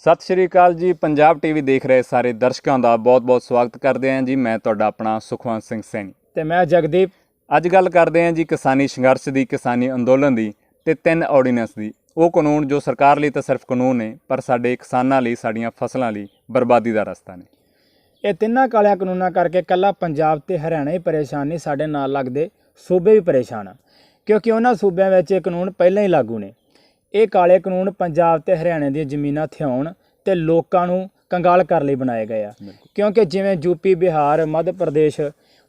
सत श्री अकाल जी। पंजाब टीवी देख रहे सारे दर्शकों का बहुत बहुत स्वागत करते हैं जी। मैं तुहाडा अपना सुखवंत सिंह सैनी ते मैं जगदीप। अज गल करते हैं जी किसानी संघर्ष की, किसानी अंदोलन की ते 3 ऑर्डीनेंस की। वो कानून जो सरकार लिए तो सिर्फ कानून ने, पर साडे किसानां लई, साडीआं फसलां लई बर्बादी का रस्ता ने। ये तिन्ना कालिया कानूनों करके कला पंजाब ते हरियाणा ही परेशान नहीं, साडे नाल लगदे सूबे भी परेशान आ, क्योंकि उन्हां सूबਿਆਂ ਵਿੱਚ ਇਹ ਕਾਨੂੰਨ ਪਹਿਲਾਂ ਹੀ ਲਾਗੂ ਨੇ। ਇਹ ਕਾਲੇ ਕਾਨੂੰਨ ਪੰਜਾਬ ਤੇ ਹਰਿਆਣੇ ਦੀਆਂ ਜ਼ਮੀਨਾਂ ਥਿਆਉਣ ਤੇ ਲੋਕਾਂ ਨੂੰ ਕੰਗਾਲ ਕਰਨ ਲਈ ਬਣਾਏ ਗਏ ਆ। ਕਿਉਂਕਿ ਜਿਵੇਂ ਯੂਪੀ, ਬਿਹਾਰ, ਮੱਧ ਪ੍ਰਦੇਸ਼,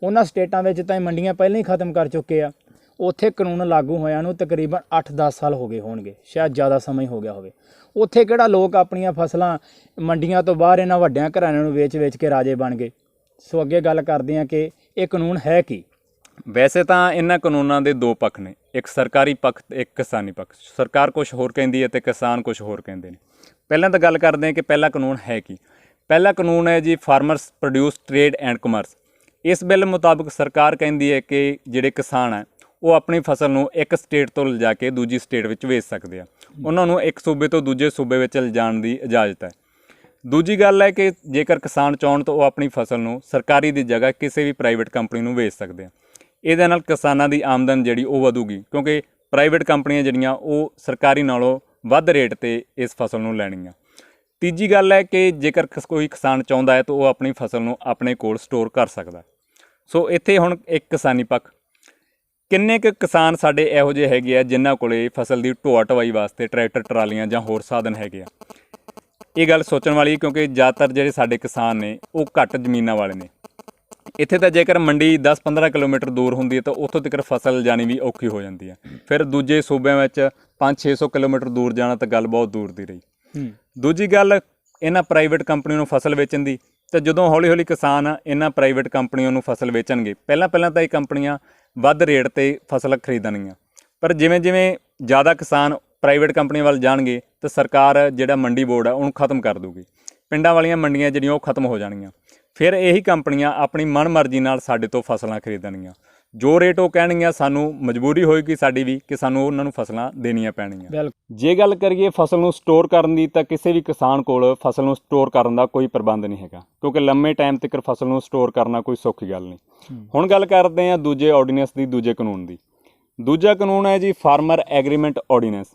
ਉਹਨਾਂ ਸਟੇਟਾਂ ਵਿੱਚ ਤਾਂ ਮੰਡੀਆਂ ਪਹਿਲਾਂ ਹੀ ਖਤਮ ਕਰ ਚੁੱਕੇ ਆ। ਉੱਥੇ ਕਾਨੂੰਨ ਲਾਗੂ ਹੋਇਆਂ ਨੂੰ ਤਕਰੀਬਨ 8-10 ਸਾਲ ਹੋ ਗਏ ਹੋਣਗੇ, ਸ਼ਾਇਦ ਜ਼ਿਆਦਾ ਸਮਾਂ ਹੀ ਹੋ ਗਿਆ ਹੋਵੇ। ਉੱਥੇ ਕਿਹੜਾ ਲੋਕ ਆਪਣੀਆਂ ਫਸਲਾਂ ਮੰਡੀਆਂ ਤੋਂ ਬਾਹਰ ਇਹਨਾਂ ਵੱਡਿਆਂ ਘਰਾਣਿਆਂ ਨੂੰ ਵੇਚ ਕੇ ਰਾਜੇ ਬਣ ਗਏ। ਸੋ ਅੱਗੇ ਗੱਲ ਕਰਦੇ ਹਾਂ ਕਿ ਇਹ ਕਾਨੂੰਨ ਹੈ ਕੀ। वैसे तो इन्हां कानूनों के 2 पक्ष ने, एक सरकारी पक्ष, एक किसानी पक्ष। सरकार कुछ होर कहती है तो किसान कुछ होर कहते हैं। पहले तो गल करते हैं कि पहला कानून है की। पहला कानून है जी farmers produce trade and commerce. इस बिल मुताबिक सरकार कहती है कि जिहड़े किसान है वो अपनी फसल नूं एक स्टेट तो लिजा के दूजी स्टेट विच वेच सकते हैं। उन्होंने एक सूबे तो दूजे सूबे विच लिजाण दी इजाज़त है। दूजी गल है कि जेकर किसान चाहण तो वो अपनी फसल नूं सरकारी की जगह किसी भी प्राइवेट कंपनी नूं वेच सकते हैं। ਇਹਦੇ ਨਾਲ ਕਿਸਾਨਾਂ ਦੀ ਆਮਦਨ ਜਿਹੜੀ ਉਹ ਵਧੂਗੀ, ਕਿਉਂਕਿ ਪ੍ਰਾਈਵੇਟ ਕੰਪਨੀਆਂ ਜਿਹੜੀਆਂ ਉਹ ਸਰਕਾਰੀ ਨਾਲੋਂ ਵੱਧ ਰੇਟ ਤੇ ਇਸ ਫਸਲ ਨੂੰ ਲੈਣੀਆਂ। ਤੀਜੀ ਗੱਲ ਹੈ ਕਿ ਜੇਕਰ ਕੋਈ ਕਿਸਾਨ ਚਾਹੁੰਦਾ ਹੈ ਤਾਂ ਉਹ ਆਪਣੀ ਫਸਲ ਨੂੰ ਆਪਣੇ ਕੋਲ ਸਟੋਰ ਕਰ ਸਕਦਾ। ਸੋ ਇੱਥੇ ਹੁਣ ਇੱਕ ਕਿਸਾਨੀ ਪੱਖ, ਕਿੰਨੇ ਕੁ ਕਿਸਾਨ ਸਾਡੇ ਇਹੋ ਜਿਹੇ ਹੈਗੇ ਆ ਜਿਨ੍ਹਾਂ ਕੋਲੇ ਫਸਲ ਦੀ ਢੋਆ ਢਵਾਈ ਵਾਸਤੇ ਟਰੈਕਟਰ, ਟਰਾਲੀਆਂ ਜਾਂ ਹੋਰ ਸਾਧਨ ਹੈਗੇ ਆ। ਇਹ ਗੱਲ ਸੋਚਣ ਵਾਲੀ, ਕਿਉਂਕਿ ਜ਼ਿਆਦਾਤਰ ਜਿਹੜੇ ਸਾਡੇ ਕਿਸਾਨ ਨੇ ਉਹ ਘੱਟ ਜ਼ਮੀਨਾਂ ਵਾਲੇ ਨੇ। ਇੱਥੇ ਤਾਂ ਜੇਕਰ ਮੰਡੀ 10-15 ਕਿਲੋਮੀਟਰ ਦੂਰ ਹੁੰਦੀ ਹੈ ਤਾਂ ਉੱਥੋਂ ਤੱਕ ਫਸਲ ਜਾਣੀ ਵੀ ਔਖੀ ਹੋ ਜਾਂਦੀ ਹੈ। ਫਿਰ ਦੂਜੇ ਸੂਬਿਆਂ ਵਿੱਚ 500-600 ਕਿਲੋਮੀਟਰ ਦੂਰ ਜਾਣਾ ਤਾਂ ਗੱਲ ਬਹੁਤ ਦੂਰ ਦੀ ਰਹੀ। ਦੂਜੀ ਗੱਲ ਇਹਨਾਂ ਪ੍ਰਾਈਵੇਟ ਕੰਪਨੀ ਨੂੰ ਫਸਲ ਵੇਚਣ ਦੀ, ਤਾਂ ਜਦੋਂ ਹੌਲੀ ਹੌਲੀ ਕਿਸਾਨ ਇਹਨਾਂ ਪ੍ਰਾਈਵੇਟ ਕੰਪਨੀਆਂ ਨੂੰ ਫਸਲ ਵੇਚਣਗੇ, ਪਹਿਲਾਂ ਤਾਂ ਇਹ ਕੰਪਨੀਆਂ ਵੱਧ ਰੇਟ 'ਤੇ ਫਸਲ ਖਰੀਦਣਗੀਆਂ, ਪਰ ਜਿਵੇਂ ਜਿਵੇਂ ਜ਼ਿਆਦਾ ਕਿਸਾਨ ਪ੍ਰਾਈਵੇਟ ਕੰਪਨੀ ਵੱਲ ਜਾਣਗੇ ਤਾਂ ਸਰਕਾਰ ਜਿਹੜਾ ਮੰਡੀ ਬੋਰਡ ਹੈ ਉਹਨੂੰ ਖਤਮ ਕਰ ਦੂਗੀ। ਪਿੰਡਾਂ ਵਾਲੀਆਂ ਮੰਡੀਆਂ ਜਿਹੜੀਆਂ ਉਹ ਖਤਮ ਹੋ ਜਾਣਗੀਆਂ। ਫਿਰ ਇਹੀ ਕੰਪਨੀਆਂ ਆਪਣੀ ਮਨ ਮਰਜ਼ੀ ਨਾਲ ਸਾਡੇ ਤੋਂ ਫਸਲਾਂ ਖਰੀਦਣਗੀਆਂ। ਜੋ ਰੇਟ ਉਹ ਕਹਿਣਗੀਆਂ, ਸਾਨੂੰ ਮਜਬੂਰੀ ਹੋਏਗੀ ਸਾਡੀ ਵੀ ਕਿ ਸਾਨੂੰ ਉਹਨਾਂ ਨੂੰ ਫਸਲਾਂ ਦੇਣੀਆਂ ਪੈਣਗੀਆਂ। ਜੇ ਗੱਲ ਕਰੀਏ ਫਸਲ ਨੂੰ ਸਟੋਰ ਕਰਨ ਦੀ, ਤਾਂ ਕਿਸੇ ਵੀ ਕਿਸਾਨ ਕੋਲ ਫਸਲ ਨੂੰ ਸਟੋਰ ਕਰਨ ਦਾ ਕੋਈ ਪ੍ਰਬੰਧ ਨਹੀਂ ਹੈਗਾ, ਕਿਉਂਕਿ ਲੰਮੇ ਟਾਈਮ ਤੱਕ ਫਸਲ ਨੂੰ ਸਟੋਰ ਕਰਨਾ ਕੋਈ ਸੌਖੀ ਗੱਲ ਨਹੀਂ। ਹੁਣ ਗੱਲ ਕਰਦੇ ਹਾਂ ਦੂਜੇ ਆਰਡੀਨੈਂਸ ਦੀ, ਦੂਜੇ ਕਾਨੂੰਨ ਦੀ। ਦੂਜਾ ਕਾਨੂੰਨ ਹੈ ਜੀ ਫਾਰਮਰ ਐਗਰੀਮੈਂਟ ਆਰਡੀਨੈਂਸ।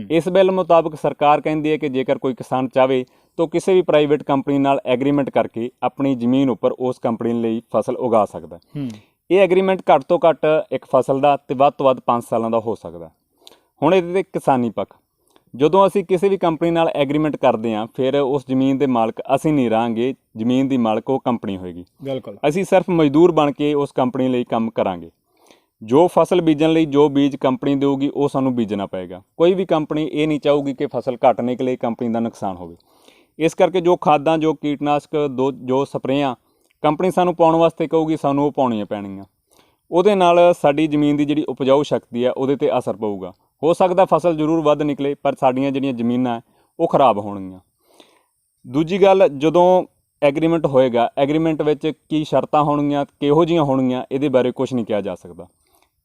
ਇਸ ਬਿੱਲ ਮੁਤਾਬਕ ਸਰਕਾਰ ਕਹਿੰਦੀ ਹੈ ਕਿ ਜੇਕਰ ਕੋਈ ਕਿਸਾਨ ਚਾਹੇ तो किसी भी प्राइवेट कंपनी नाल एग्रीमेंट करके अपनी जमीन उपर उस कंपनी लई फसल उगा सकता है। ये एग्रीमेंट घੱਟ तो घੱਟ एक फसल का तो ਵੱਧ ਤੋਂ ਵੱਧ 5 सालों का हो सकता। हुण इहदे किसानी पक्ष, ਜਦੋਂ ਅਸੀਂ ਕਿਸੇ ਵੀ ਕੰਪਨੀ ਨਾਲ ਐਗਰੀਮੈਂਟ ਕਰਦੇ ਹਾਂ ਫਿਰ ਉਸ ਜ਼ਮੀਨ ਦੇ ਮਾਲਕ ਅਸੀਂ ਨਹੀਂ ਰਹਾਂਗੇ, ਜ਼ਮੀਨ ਦੀ ਮਾਲਕ ਉਹ ਕੰਪਨੀ ਹੋਏਗੀ। ਬਿਲਕੁਲ, ਅਸੀਂ ਸਿਰਫ ਮਜ਼ਦੂਰ ਬਣ ਕੇ ਉਸ ਕੰਪਨੀ ਲਈ ਕੰਮ ਕਰਾਂਗੇ। ਜੋ ਫਸਲ ਬੀਜਣ ਲਈ ਜੋ ਬੀਜ ਕੰਪਨੀ ਦੇਊਗੀ ਉਹ ਸਾਨੂੰ ਬੀਜਣਾ ਪਏਗਾ। ਕੋਈ ਵੀ ਕੰਪਨੀ ਇਹ ਨਹੀਂ ਚਾਹੂਗੀ ਕਿ ਫਸਲ ਘੱਟ ਨਿਕਲੇ, ਕੰਪਨੀ ਦਾ ਨੁਕਸਾਨ ਹੋਵੇ। ਇਸ ਕਰਕੇ ਜੋ ਖਾਦਾਂ, ਜੋ ਕੀਟਨਾਸ਼ਕ, ਜੋ ਸਪਰੇਆਂ ਕੰਪਨੀ ਸਾਨੂੰ ਪਾਉਣ ਵਾਸਤੇ ਕਹੂਗੀ, ਸਾਨੂੰ ਉਹ ਪਾਉਣੀਆਂ ਪੈਣਗੀਆਂ। ਉਹਦੇ ਨਾਲ ਸਾਡੀ ਜ਼ਮੀਨ ਦੀ ਜਿਹੜੀ ਉਪਜਾਊ ਸ਼ਕਤੀ ਹੈ ਉਹਦੇ 'ਤੇ ਅਸਰ ਪਊਗਾ। ਹੋ ਸਕਦਾ ਫਸਲ ਜ਼ਰੂਰ ਵੱਧ ਨਿਕਲੇ, ਪਰ ਸਾਡੀਆਂ ਜਿਹੜੀਆਂ ਜ਼ਮੀਨਾਂ ਹੈ ਉਹ ਖਰਾਬ ਹੋਣਗੀਆਂ। ਦੂਜੀ ਗੱਲ, ਜਦੋਂ ਐਗਰੀਮੈਂਟ ਹੋਏਗਾ, ਐਗਰੀਮੈਂਟ ਵਿੱਚ ਕੀ ਸ਼ਰਤਾਂ ਹੋਣਗੀਆਂ, ਕਿਹੋ ਜਿਹੀਆਂ ਹੋਣਗੀਆਂ, ਇਹਦੇ ਬਾਰੇ ਕੁਛ ਨਹੀਂ ਕਿਹਾ ਜਾ ਸਕਦਾ।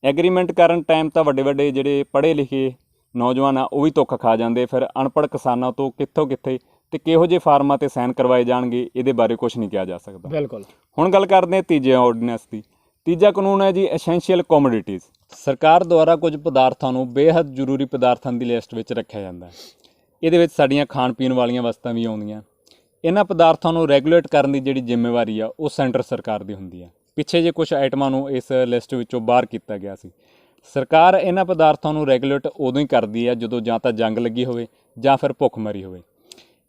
ਐਗਰੀਮੈਂਟ ਕਰਨ ਟਾਈਮ ਤਾਂ ਵੱਡੇ ਜਿਹੜੇ ਪੜ੍ਹੇ ਲਿਖੇ ਨੌਜਵਾਨ ਆ ਉਹ ਵੀ ਧੋਖਾ ਖਾ ਜਾਂਦੇ। ਫਿਰ ਅਨਪੜ੍ਹ ਕਿਸਾਨਾਂ ਤੋਂ ਕਿੱਥੋਂ ਕਿੱਥੇ ਤੇ ਕਿਹੋ ਜਿਹੇ ਫਾਰਮਾਂ 'ਤੇ ਸਾਈਨ ਕਰਵਾਏ ਜਾਣਗੇ, ਇਹਦੇ ਬਾਰੇ ਕੁਛ ਨਹੀਂ ਕਿਹਾ ਜਾ ਸਕਦਾ। ਬਿਲਕੁਲ। ਹੁਣ ਗੱਲ ਕਰਦੇ ਹਾਂ ਤੀਜੇ ਆਰਡੀਨੈਂਸ ਦੀ। ਤੀਜਾ ਕਾਨੂੰਨ ਹੈ ਜੀ ਐਸੈਂਸ਼ੀਅਲ ਕੋਮੋਡਿਟੀਜ਼। ਸਰਕਾਰ ਦੁਆਰਾ ਕੁਝ ਪਦਾਰਥਾਂ ਨੂੰ ਬੇਹੱਦ ਜ਼ਰੂਰੀ ਪਦਾਰਥਾਂ ਦੀ ਲਿਸਟ ਵਿੱਚ ਰੱਖਿਆ ਜਾਂਦਾ ਹੈ। ਇਹਦੇ ਵਿੱਚ ਸਾਡੀਆਂ ਖਾਣ ਪੀਣ ਵਾਲੀਆਂ ਵਸਤਾਂ ਵੀ ਆਉਂਦੀਆਂ। ਇਹਨਾਂ ਪਦਾਰਥਾਂ ਨੂੰ ਰੈਗੂਲੇਟ ਕਰਨ ਦੀ ਜਿਹੜੀ ਜ਼ਿੰਮੇਵਾਰੀ ਆ ਉਹ ਸੈਂਟਰ ਸਰਕਾਰ ਦੀ ਹੁੰਦੀ ਹੈ। ਪਿੱਛੇ ਜੇ ਕੁਝ ਆਈਟਮਾਂ ਨੂੰ ਇਸ ਲਿਸਟ ਵਿੱਚੋਂ ਬਾਹਰ ਕੀਤਾ ਗਿਆ ਸੀ। ਸਰਕਾਰ ਇਹਨਾਂ ਪਦਾਰਥਾਂ ਨੂੰ ਰੈਗੂਲੇਟ ਉਦੋਂ ਹੀ ਕਰਦੀ ਹੈ ਜਦੋਂ ਜਾਂ ਤਾਂ ਜੰਗ ਲੱਗੀ ਹੋਵੇ ਜਾਂ ਫਿਰ ਭੁੱਖਮਰੀ ਹੋਵੇ।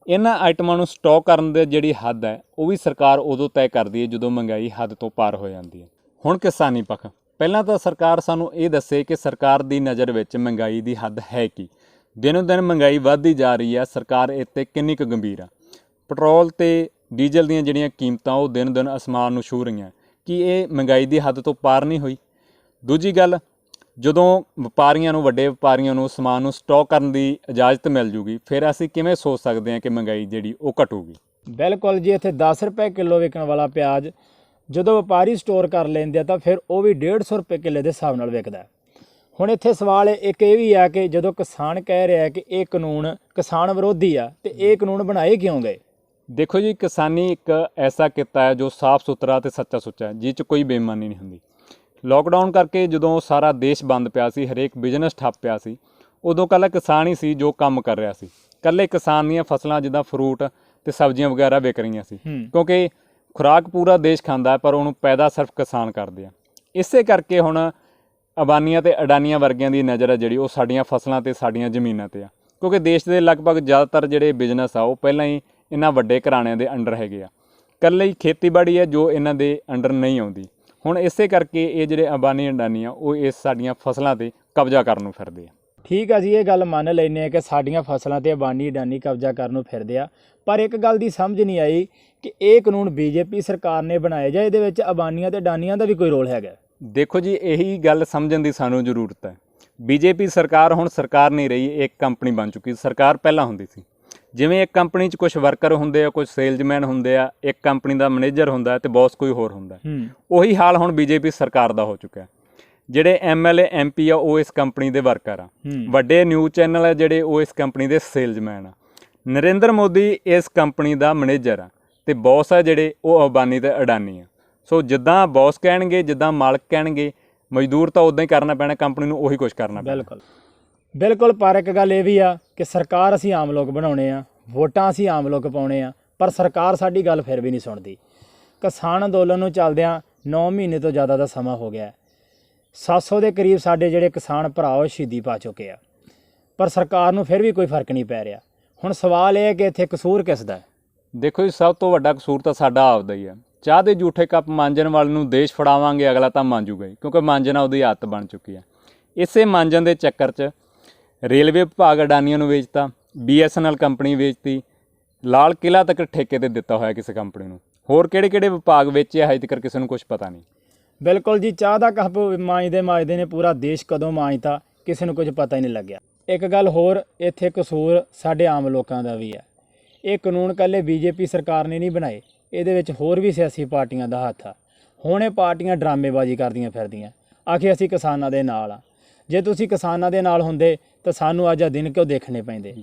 ਇਹਨਾਂ ਆਈਟਮਾਂ ਨੂੰ ਸਟਾਕ ਕਰਨ ਦੀ ਜਿਹੜੀ ਹੱਦ ਹੈ ਉਹ ਵੀ ਸਰਕਾਰ ਉਦੋਂ ਤੈਅ ਕਰਦੀ ਹੈ ਜਦੋਂ ਮਹਿੰਗਾਈ ਹੱਦ ਤੋਂ ਪਾਰ ਹੋ ਜਾਂਦੀ ਹੈ। ਹੁਣ ਕਿਸਾਨੀ ਪੱਖ, ਪਹਿਲਾਂ ਤਾਂ ਸਰਕਾਰ ਸਾਨੂੰ ਇਹ ਦੱਸੇ ਕਿ ਸਰਕਾਰ ਦੀ ਨਜ਼ਰ ਵਿੱਚ ਮਹਿੰਗਾਈ ਦੀ ਹੱਦ ਹੈ ਕੀ। ਦਿਨੋਂ ਦਿਨ ਮਹਿੰਗਾਈ ਵੱਧਦੀ ਜਾ ਰਹੀ ਹੈ, ਸਰਕਾਰ ਇਹ 'ਤੇ ਕਿੰਨੀ ਕੁ ਗੰਭੀਰ ਆ। ਪੈਟਰੋਲ ਤੇ ਡੀਜ਼ਲ ਦੀਆਂ ਜਿਹੜੀਆਂ ਕੀਮਤਾਂ ਉਹ ਦਿਨ ਦਿਨ ਅਸਮਾਨ ਨੂੰ ਛੂਹ ਰਹੀਆਂ। ਕੀ ਇਹ ਮਹਿੰਗਾਈ ਦੀ ਹੱਦ ਤੋਂ ਪਾਰ ਨਹੀਂ ਹੋਈ? ਦੂਜੀ ਗੱਲ, ਜਦੋਂ ਵਪਾਰੀਆਂ ਨੂੰ, ਵੱਡੇ ਵਪਾਰੀਆਂ ਨੂੰ ਸਮਾਨ ਨੂੰ ਸਟਾਕ ਕਰਨ ਦੀ ਇਜਾਜ਼ਤ ਮਿਲ ਜੂਗੀ, ਫਿਰ ਅਸੀਂ ਕਿਵੇਂ ਸੋਚ ਸਕਦੇ ਹਾਂ ਕਿ ਮਹਿੰਗਾਈ ਜਿਹੜੀ ਉਹ ਘਟੂਗੀ। ਬਿਲਕੁਲ ਜੀ। ਇੱਥੇ 10 ਰੁਪਏ ਕਿਲੋ ਵਿਕਣ ਵਾਲਾ ਪਿਆਜ਼ ਜਦੋਂ ਵਪਾਰੀ ਸਟੋਰ ਕਰ ਲੈਂਦੇ ਆ ਤਾਂ ਫਿਰ ਉਹ ਵੀ 150 ਰੁਪਏ ਕਿੱਲੇ ਦੇ ਹਿਸਾਬ ਨਾਲ ਵਿਕਦਾ। ਹੁਣ ਇੱਥੇ ਸਵਾਲ ਇੱਕ ਇਹ ਵੀ ਆ ਕਿ ਜਦੋਂ ਕਿਸਾਨ ਕਹਿ ਰਿਹਾ ਕਿ ਇਹ ਕਾਨੂੰਨ ਕਿਸਾਨ ਵਿਰੋਧੀ ਆ ਤੇ ਇਹ ਕਾਨੂੰਨ ਬਣਾਏ ਕਿਉਂ ਗਏ? ਦੇਖੋ ਜੀ, ਕਿਸਾਨੀ ਇੱਕ ਐਸਾ ਕਿੱਤਾ ਹੈ ਜੋ ਸਾਫ਼ ਸੁਥਰਾ ਤੇ ਸੱਚਾ ਸੁੱਚਾ ਹੈ, ਜਿਹ 'ਚ ਕੋਈ ਬੇਈਮਾਨੀ ਨਹੀਂ ਹੁੰਦੀ। ਲੋਕਡਾਊਨ ਕਰਕੇ ਜਦੋਂ ਸਾਰਾ ਦੇਸ਼ ਬੰਦ ਪਿਆ ਸੀ, ਹਰੇਕ ਬਿਜ਼ਨਸ ਠੱਪ ਪਿਆ ਸੀ, ਉਦੋਂ ਇਕੱਲਾ ਕਿਸਾਨ ਹੀ ਸੀ ਜੋ ਕੰਮ ਕਰ ਰਿਹਾ ਸੀ। ਇਕੱਲੇ ਕਿਸਾਨ ਦੀਆਂ ਫਸਲਾਂ ਜਿੱਦਾਂ ਫਰੂਟ ਤੇ ਸਬਜ਼ੀਆਂ ਵਗੈਰਾ ਵਿਕ ਰਹੀਆਂ ਸੀ, ਕਿਉਂਕਿ ਖੁਰਾਕ ਪੂਰਾ ਦੇਸ਼ ਖਾਂਦਾ ਹੈ ਪਰ ਉਹਨੂੰ ਪੈਦਾ ਸਿਰਫ ਕਿਸਾਨ ਕਰਦੇ ਆ। ਇਸੇ ਕਰਕੇ ਹੁਣ ਅਬਾਨੀਆਂ ਤੇ ਅਡਾਨੀਆਂ ਵਰਗਿਆਂ ਦੀ ਨਜ਼ਰ ਹੈ ਜਿਹੜੀ ਉਹ ਸਾਡੀਆਂ ਫਸਲਾਂ ਤੇ ਸਾਡੀਆਂ ਜ਼ਮੀਨਾਂ ਤੇ ਆ, ਕਿਉਂਕਿ ਦੇਸ਼ ਦੇ ਲਗਭਗ ਜ਼ਿਆਦਾਤਰ ਜਿਹੜੇ ਬਿਜ਼ਨਸ ਆ ਉਹ ਪਹਿਲਾਂ ਹੀ ਇਹਨਾਂ ਵੱਡੇ ਘਰਾਣਿਆਂ ਦੇ ਅੰਡਰ ਹੈਗੇ ਆ। ਇਕੱਲੇ ਹੀ ਖੇਤੀਬਾੜੀ ਹੈ ਜੋ ਇਹਨਾਂ ਦੇ ਅੰਡਰ ਨਹੀਂ ਆਉਂਦੀ। ਹੁਣ ਇਸੇ ਕਰਕੇ ਇਹ ਜਿਹੜੇ ਅਬਾਨੀ ਅਡਾਨੀ ਆ ਉਹ ਇਸ ਸਾਡੀਆਂ ਫਸਲਾਂ ਤੇ ਕਬਜ਼ਾ ਕਰਨ ਨੂੰ ਫਿਰਦੇ ਆ। ਠੀਕ ਆ ਜੀ, ਇਹ ਗੱਲ ਮੰਨ ਲੈਂਦੇ ਆ ਕਿ ਸਾਡੀਆਂ ਫਸਲਾਂ ਤੇ ਅਬਾਨੀ ਅਡਾਨੀ ਕਬਜ਼ਾ ਕਰਨ ਨੂੰ ਫਿਰਦੇ ਆ, ਪਰ ਇੱਕ ਗੱਲ ਦੀ ਸਮਝ ਨਹੀਂ ਆਈ ਕਿ ਇਹ ਕਾਨੂੰਨ ਬੀਜੇਪੀ ਸਰਕਾਰ ਨੇ ਬਣਾਏ ਜਾਂ ਇਹਦੇ ਵਿੱਚ ਅਬਾਨੀਆਂ ਤੇ ਅਡਾਨੀਆਂ ਦਾ ਵੀ ਕੋਈ ਰੋਲ ਹੈਗਾ? ਦੇਖੋ ਜੀ, ਇਹੀ ਗੱਲ ਸਮਝਣ ਦੀ ਸਾਨੂੰ ਜ਼ਰੂਰਤ ਹੈ। ਬੀਜੇਪੀ ਸਰਕਾਰ ਹੁਣ ਸਰਕਾਰ ਨਹੀਂ ਰਹੀ, ਇੱਕ ਕੰਪਨੀ ਬਣ ਚੁੱਕੀ। ਸਰਕਾਰ ਪਹਿਲਾਂ ਹੁੰਦੀ ਸੀ, ਜਿਵੇਂ ਇੱਕ ਕੰਪਨੀ 'ਚ ਕੁਝ ਵਰਕਰ ਹੁੰਦੇ ਆ, ਕੁਝ ਸੇਲਜ਼ਮੈਨ ਹੁੰਦੇ ਆ, ਇੱਕ ਕੰਪਨੀ ਦਾ ਮੈਨੇਜਰ ਹੁੰਦਾ ਤੇ ਬੌਸ ਕੋਈ ਹੋਰ ਹੁੰਦਾ। ਉਹੀ ਹਾਲ ਹੁਣ ਬੀਜੇਪੀ ਸਰਕਾਰ ਦਾ ਹੋ ਚੁੱਕਿਆ। ਜਿਹੜੇ MLA MP ਆ ਉਹ ਇਸ ਕੰਪਨੀ ਦੇ ਵਰਕਰ ਆ, ਵੱਡੇ ਨਿਊਜ਼ ਚੈਨਲ ਆ ਜਿਹੜੇ ਉਹ ਇਸ ਕੰਪਨੀ ਦੇ ਸੇਲਜ਼ਮੈਨ ਆ। ਨਰਿੰਦਰ ਮੋਦੀ ਇਸ ਕੰਪਨੀ ਦਾ ਮੈਨੇਜਰ ਆ ਤੇ ਬੌਸ ਆ ਜਿਹੜੇ ਉਹ ਅਬਾਨੀ ਤੇ ਅਡਾਨੀ ਆ। ਸੋ ਜਿੱਦਾਂ ਬੌਸ ਕਹਿਣਗੇ, ਜਿੱਦਾਂ ਮਾਲਕ ਕਹਿਣਗੇ, ਮਜ਼ਦੂਰ ਤਾਂ ਉਦਾਂ ਹੀ ਕਰਨਾ ਪੈਣਾ, ਕੰਪਨੀ ਨੂੰ ਉਹੀ ਕੁਝ ਕਰਨਾ ਪੈਣਾ। ਬਿਲਕੁਲ ਪਰ ਇੱਕ ਗੱਲ ਇਹ ਵੀ ਆ ਕਿ ਸਰਕਾਰ ਅਸੀਂ ਆਮ ਲੋਕ ਬਣਾਉਣੇ ਆ, ਵੋਟਾਂ ਅਸੀਂ ਆਮ ਲੋਕ ਪਾਉਣੇ ਆ, ਪਰ ਸਰਕਾਰ ਸਾਡੀ ਗੱਲ ਫਿਰ ਵੀ ਨਹੀਂ ਸੁਣਦੀ। ਕਿਸਾਨ ਅੰਦੋਲਨ ਨੂੰ ਚੱਲਦਿਆਂ 9 ਮਹੀਨੇ ਤੋਂ ਜ਼ਿਆਦਾ ਦਾ ਸਮਾਂ ਹੋ ਗਿਆ। 700 ਦੇ ਕਰੀਬ ਸਾਡੇ ਜਿਹੜੇ ਕਿਸਾਨ ਭਰਾ ਉਹ ਸ਼ਹੀਦੀ ਪਾ ਚੁੱਕੇ ਆ, ਪਰ ਸਰਕਾਰ ਨੂੰ ਫਿਰ ਵੀ ਕੋਈ ਫਰਕ ਨਹੀਂ ਪੈ ਰਿਹਾ। ਹੁਣ ਸਵਾਲ ਇਹ ਹੈ ਕਿ ਇੱਥੇ ਕਸੂਰ ਕਿਸ ਦਾ ਹੈ? ਦੇਖੋ ਜੀ, ਸਭ ਤੋਂ ਵੱਡਾ ਕਸੂਰ ਤਾਂ ਸਾਡਾ ਆਪਦਾ ਹੀ ਆ। ਚਾਹ ਦੇ ਜੂਠੇ ਕੱਪ ਮਾਂਜਣ ਵਾਲੇ ਨੂੰ ਦੇਸ਼ ਫੜਾਵਾਂਗੇ, ਅਗਲਾ ਤਾਂ ਮਾਂਜੂਗਾ ਹੀ, ਕਿਉਂਕਿ ਮਾਂਜਣਾ ਉਹਦੀ ਆਦਤ ਬਣ ਚੁੱਕੀ ਆ। ਇਸੇ ਮਾਂਜਣ ਦੇ ਚੱਕਰ 'ਚ ਰੇਲਵੇ ਵਿਭਾਗ ਅਡਾਨੀਆਂ ਨੂੰ ਵੇਚਤਾ, BSNL ਕੰਪਨੀ ਵੇਚਤੀ, ਲਾਲ ਕਿਲ੍ਹਾ ਤੱਕ ਠੇਕੇ ਤੇ ਦਿੱਤਾ ਹੋਇਆ ਕਿਸੇ ਕੰਪਨੀ ਨੂੰ। ਹੋਰ ਕਿਹੜੇ ਕਿਹੜੇ ਵਿਭਾਗ ਵੇਚੇ ਹਜੇ ਤੱਕ ਕਿਸੇ ਨੂੰ ਕੁਝ ਪਤਾ ਨਹੀਂ। ਬਿਲਕੁਲ ਜੀ, ਚਾਹ ਦਾ ਕੱਪ ਮਾਂਜਦੇ ਨੇ ਪੂਰਾ ਦੇਸ਼ ਕਦੋਂ ਮਾਂਜਤਾ ਕਿਸੇ ਨੂੰ ਕੁਝ ਪਤਾ ਹੀ ਨਹੀਂ ਲੱਗਿਆ। ਇੱਕ ਗੱਲ ਹੋਰ, ਇੱਥੇ ਕਸੂਰ ਸਾਡੇ ਆਮ ਲੋਕਾਂ ਦਾ ਵੀ ਹੈ। ਇਹ ਕਾਨੂੰਨ ਇਕੱਲੇ BJP ਸਰਕਾਰ ਨੇ ਨਹੀਂ ਬਣਾਏ, ਇਹਦੇ ਵਿੱਚ ਹੋਰ ਵੀ ਸਿਆਸੀ ਪਾਰਟੀਆਂ ਦਾ ਹੱਥ ਆ। ਹੁਣ ਇਹ ਪਾਰਟੀਆਂ ਡਰਾਮੇਬਾਜ਼ੀ ਕਰਦੀਆਂ ਫਿਰਦੀਆਂ, ਆਖੇ ਅਸੀਂ ਕਿਸਾਨਾਂ ਦੇ ਨਾਲ ਆ। ਜੇ ਤੁਸੀਂ ਕਿਸਾਨਾਂ ਦੇ ਨਾਲ ਹੁੰਦੇ ਤਾਂ ਸਾਨੂੰ ਅੱਜ ਆ ਦਿਨ ਕਿਉਂ ਦੇਖਣੇ ਪੈਂਦੇ?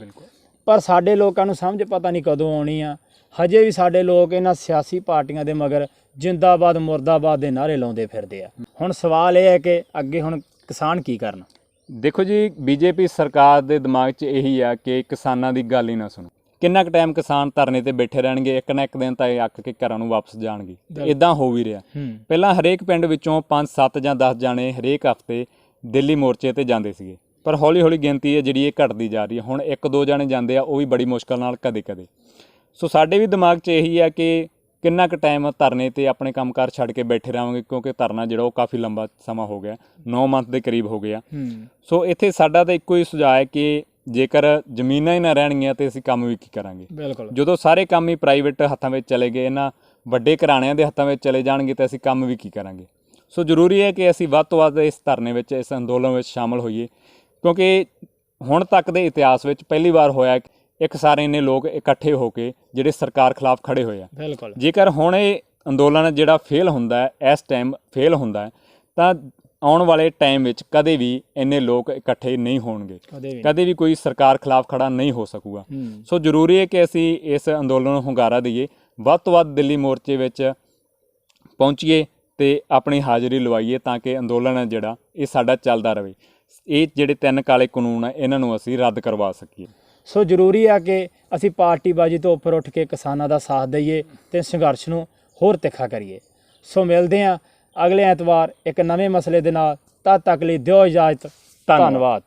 ਪਰ ਸਾਡੇ ਲੋਕਾਂ ਨੂੰ ਸਮਝ ਪਤਾ ਨਹੀਂ ਕਦੋਂ ਆਉਣੀ ਆ। ਹਜੇ ਵੀ ਸਾਡੇ ਲੋਕ ਇਹਨਾਂ ਸਿਆਸੀ ਪਾਰਟੀਆਂ ਦੇ ਮਗਰ ਜਿੰਦਾਬਾਦ ਮੁਰਦਾਬਾਦ ਦੇ ਨਾਅਰੇ ਲਾਉਂਦੇ ਫਿਰਦੇ ਆ। ਹੁਣ ਸਵਾਲ ਇਹ ਹੈ ਕਿ ਅੱਗੇ ਹੁਣ ਕਿਸਾਨ ਕੀ ਕਰਨ? ਦੇਖੋ ਜੀ, BJP ਸਰਕਾਰ ਦੇ ਦਿਮਾਗ 'ਚ ਇਹੀ ਆ ਕਿ ਕਿਸਾਨਾਂ ਦੀ ਗੱਲ ਹੀ ਨਾ ਸੁਣੋ। ਕਿੰਨਾ ਕੁ ਟਾਈਮ ਕਿਸਾਨ ਧਰਨੇ ਤੇ ਬੈਠੇ ਰਹਿਣਗੇ? ਇੱਕ ਨਾ ਇੱਕ ਦਿਨ ਤਾਂ ਇਹ ਅੱਕ ਕੇ ਘਰਾਂ ਨੂੰ ਵਾਪਸ ਜਾਣਗੇ। ਇਦਾਂ ਹੋ ਵੀ ਰਿਹਾ। ਪਹਿਲਾਂ ਹਰੇਕ ਪਿੰਡ ਵਿੱਚੋਂ 5, 7 ਜਾਂ 10 ਜਾਣੇ ਹਰੇਕ ਹਫ਼ਤੇ ਦਿੱਲੀ ਮੋਰਚੇ ਤੇ ਜਾਂਦੇ ਸੀਗੇ, ਪਰ ਹੌਲੀ ਹੌਲੀ ਗਿਣਤੀ ਹੈ ਜਿਹੜੀ ਇਹ ਘਟਦੀ ਜਾ ਰਹੀ ਹੈ। ਹੁਣ 1-2 ਜਾਣੇ ਜਾਂਦੇ ਆ, ਉਹ ਵੀ ਬੜੀ ਮੁਸ਼ਕਲ ਨਾਲ ਕਦੇ-ਕਦੇ। ਸੋ ਸਾਡੇ ਵੀ ਦਿਮਾਗ 'ਚ ਇਹੀ ਆ ਕਿ ਕਿੰਨਾ ਕੁ ਟਾਈਮ ਧਰਨੇ ਤੇ ਆਪਣੇ ਕੰਮਕਾਰ ਛੱਡ ਕੇ ਬੈਠੇ ਰਹਾਂਗੇ, ਕਿਉਂਕਿ ਧਰਨਾ ਜਿਹੜਾ ਉਹ ਕਾਫੀ ਲੰਬਾ ਸਮਾਂ ਹੋ ਗਿਆ, 9 ਮੰਥ ਦੇ ਕਰੀਬ ਹੋ ਗਿਆ। ਸੋ ਇੱਥੇ ਸਾਡਾ ਤਾਂ ਇੱਕੋ ਹੀ ਸੁਝਾਅ ਹੈ ਕਿ ਜੇਕਰ ਜ਼ਮੀਨਾਂ ਹੀ ਨਾ ਰਹਿਣਗੀਆਂ ਤੇ ਅਸੀਂ ਕੰਮ ਵੀ ਕੀ ਕਰਾਂਗੇ? ਜਦੋਂ ਸਾਰੇ ਕੰਮ ਹੀ ਪ੍ਰਾਈਵੇਟ ਹੱਥਾਂ ਵਿੱਚ ਚਲੇ ਗਏ, ਇਹਨਾਂ ਵੱਡੇ ਘਰਾਣਿਆਂ ਦੇ ਹੱਥਾਂ ਵਿੱਚ ਚਲੇ ਜਾਣਗੇ ਤਾਂ ਅਸੀਂ ਕੰਮ ਵੀ ਕੀ ਕਰਾਂਗੇ? ਸੋ ਜ਼ਰੂਰੀ ਹੈ ਕਿ ਅਸੀਂ ਵੱਧ ਤੋਂ ਵੱਧ ਇਸ ਧਰਨੇ ਵਿੱਚ, ਇਸ ਅੰਦੋਲਨ ਵਿੱਚ ਸ਼ਾਮਲ ਹੋਈਏ, ਕਿਉਂਕਿ ਹੁਣ ਤੱਕ ਦੇ ਇਤਿਹਾਸ ਵਿੱਚ ਪਹਿਲੀ ਵਾਰ ਹੋਇਆ ਇੱਕ ਸਾਰੇ ਇੰਨੇ ਲੋਕ ਇਕੱਠੇ ਹੋ ਕੇ ਜਿਹੜੇ ਸਰਕਾਰ ਖਿਲਾਫ ਖੜੇ ਹੋਏ ਆ। ਜੇਕਰ ਹੁਣ ਇਹ ਅੰਦੋਲਨ ਜਿਹੜਾ ਫੇਲ ਹੁੰਦਾ ਹੈ, ਇਸ ਟਾਈਮ ਫੇਲ ਹੁੰਦਾ ਹੈ, ਤਾਂ ਆਉਣ ਵਾਲੇ ਟਾਈਮ ਵਿੱਚ ਕਦੇ ਵੀ ਇੰਨੇ ਲੋਕ ਇਕੱਠੇ ਨਹੀਂ ਹੋਣਗੇ, ਕਦੇ ਵੀ ਕੋਈ ਸਰਕਾਰ ਖਿਲਾਫ ਖੜਾ ਨਹੀਂ ਹੋ ਸਕੂਗਾ। ਸੋ ਜ਼ਰੂਰੀ ਹੈ ਕਿ ਅਸੀਂ ਇਸ ਅੰਦੋਲਨ ਨੂੰ ਹੁੰਗਾਰਾ ਦਈਏ, ਵੱਧ ਤੋਂ ਵੱਧ ਦਿੱਲੀ ਮੋਰਚੇ ਵਿੱਚ ਪਹੁੰਚੀਏ ਤੇ ਆਪਣੀ ਹਾਜ਼ਰੀ ਲਵਾਈਏ, ਤਾਂ ਕਿ ਅੰਦੋਲਨ ਹੈ ਜਿਹੜਾ ਇਹ ਸਾਡਾ ਚੱਲਦਾ ਰਹੇ। ਇਹ ਜਿਹੜੇ 3 ਕਾਲੇ ਕਾਨੂੰਨ ਆ ਇਹਨਾਂ ਨੂੰ ਅਸੀਂ ਰੱਦ ਕਰਵਾ ਸਕੀਏ। ਸੋ ਜ਼ਰੂਰੀ ਆ ਕਿ ਅਸੀਂ ਪਾਰਟੀਬਾਜ਼ੀ ਤੋਂ ਉੱਪਰ ਉੱਠ ਕੇ ਕਿਸਾਨਾਂ ਦਾ ਸਾਥ ਦਈਏ ਤੇ ਸੰਘਰਸ਼ ਨੂੰ ਹੋਰ ਤਿੱਖਾ ਕਰੀਏ। ਸੋ ਮਿਲਦੇ ਹਾਂ ਅਗਲੇ ਐਤਵਾਰ ਇੱਕ ਨਵੇਂ ਮਸਲੇ ਦੇ ਨਾਲ। ਤਦ ਤੱਕ ਲਈ ਦਿਓ ਇਜਾਜ਼ਤ। ਧੰਨਵਾਦ।